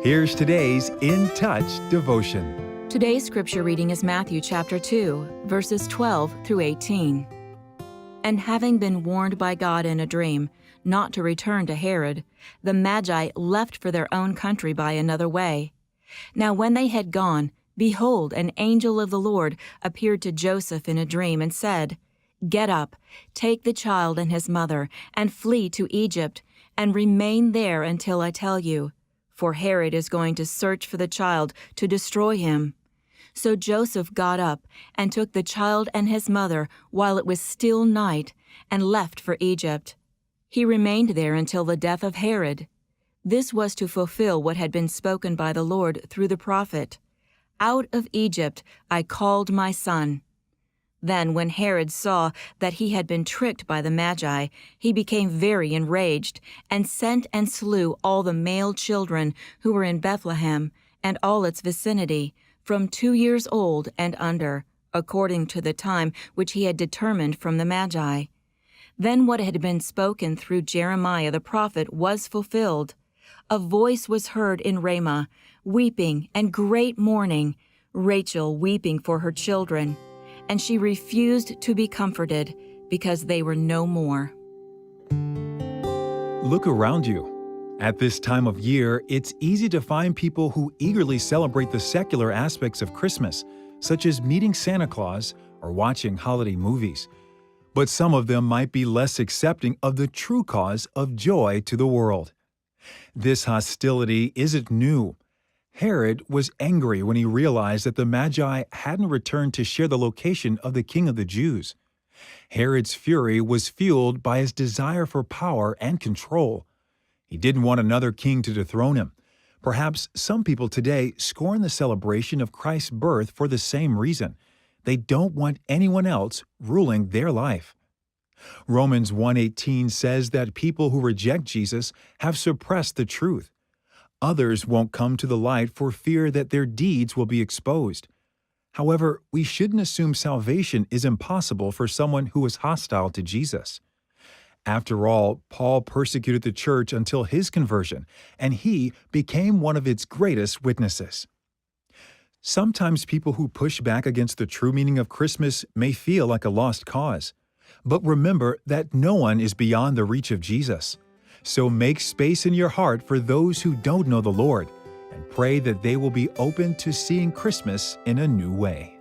Here's today's In Touch devotion. Today's scripture reading is Matthew chapter 2, verses 12 through 18. And having been warned by God in a dream not to return to Herod, the Magi left for their own country by another way. Now when they had gone, behold, an angel of the Lord appeared to Joseph in a dream and said, Get up, take the child and his mother, and flee to Egypt, and remain there until I tell you. For Herod is going to search for the child to destroy him. So Joseph got up and took the child and his mother while it was still night, and left for Egypt. He remained there until the death of Herod. This was to fulfill what had been spoken by the Lord through the prophet. Out of Egypt I called my son. Then when Herod saw that he had been tricked by the Magi, he became very enraged, and sent and slew all the male children who were in Bethlehem and all its vicinity, from 2 years old and under, according to the time which he had determined from the Magi. Then what had been spoken through Jeremiah the prophet was fulfilled. A voice was heard in Ramah, weeping and great mourning, Rachel weeping for her children. And she refused to be comforted, because they were no more. Look around you. At this time of year, it's easy to find people who eagerly celebrate the secular aspects of Christmas, such as meeting Santa Claus or watching holiday movies. But some of them might be less accepting of the true cause of joy to the world. This hostility isn't new. Herod was angry when he realized that the Magi hadn't returned to share the location of the King of the Jews. Herod's fury was fueled by his desire for power and control. He didn't want another king to dethrone him. Perhaps some people today scorn the celebration of Christ's birth for the same reason. They don't want anyone else ruling their life. Romans 1:18 says that people who reject Jesus have suppressed the truth. Others won't come to the light for fear that their deeds will be exposed. However, we shouldn't assume salvation is impossible for someone who is hostile to Jesus. After all, Paul persecuted the church until his conversion, and he became one of its greatest witnesses. Sometimes people who push back against the true meaning of Christmas may feel like a lost cause. But remember that no one is beyond the reach of Jesus. So make space in your heart for those who don't know the Lord, and pray that they will be open to seeing Christmas in a new way.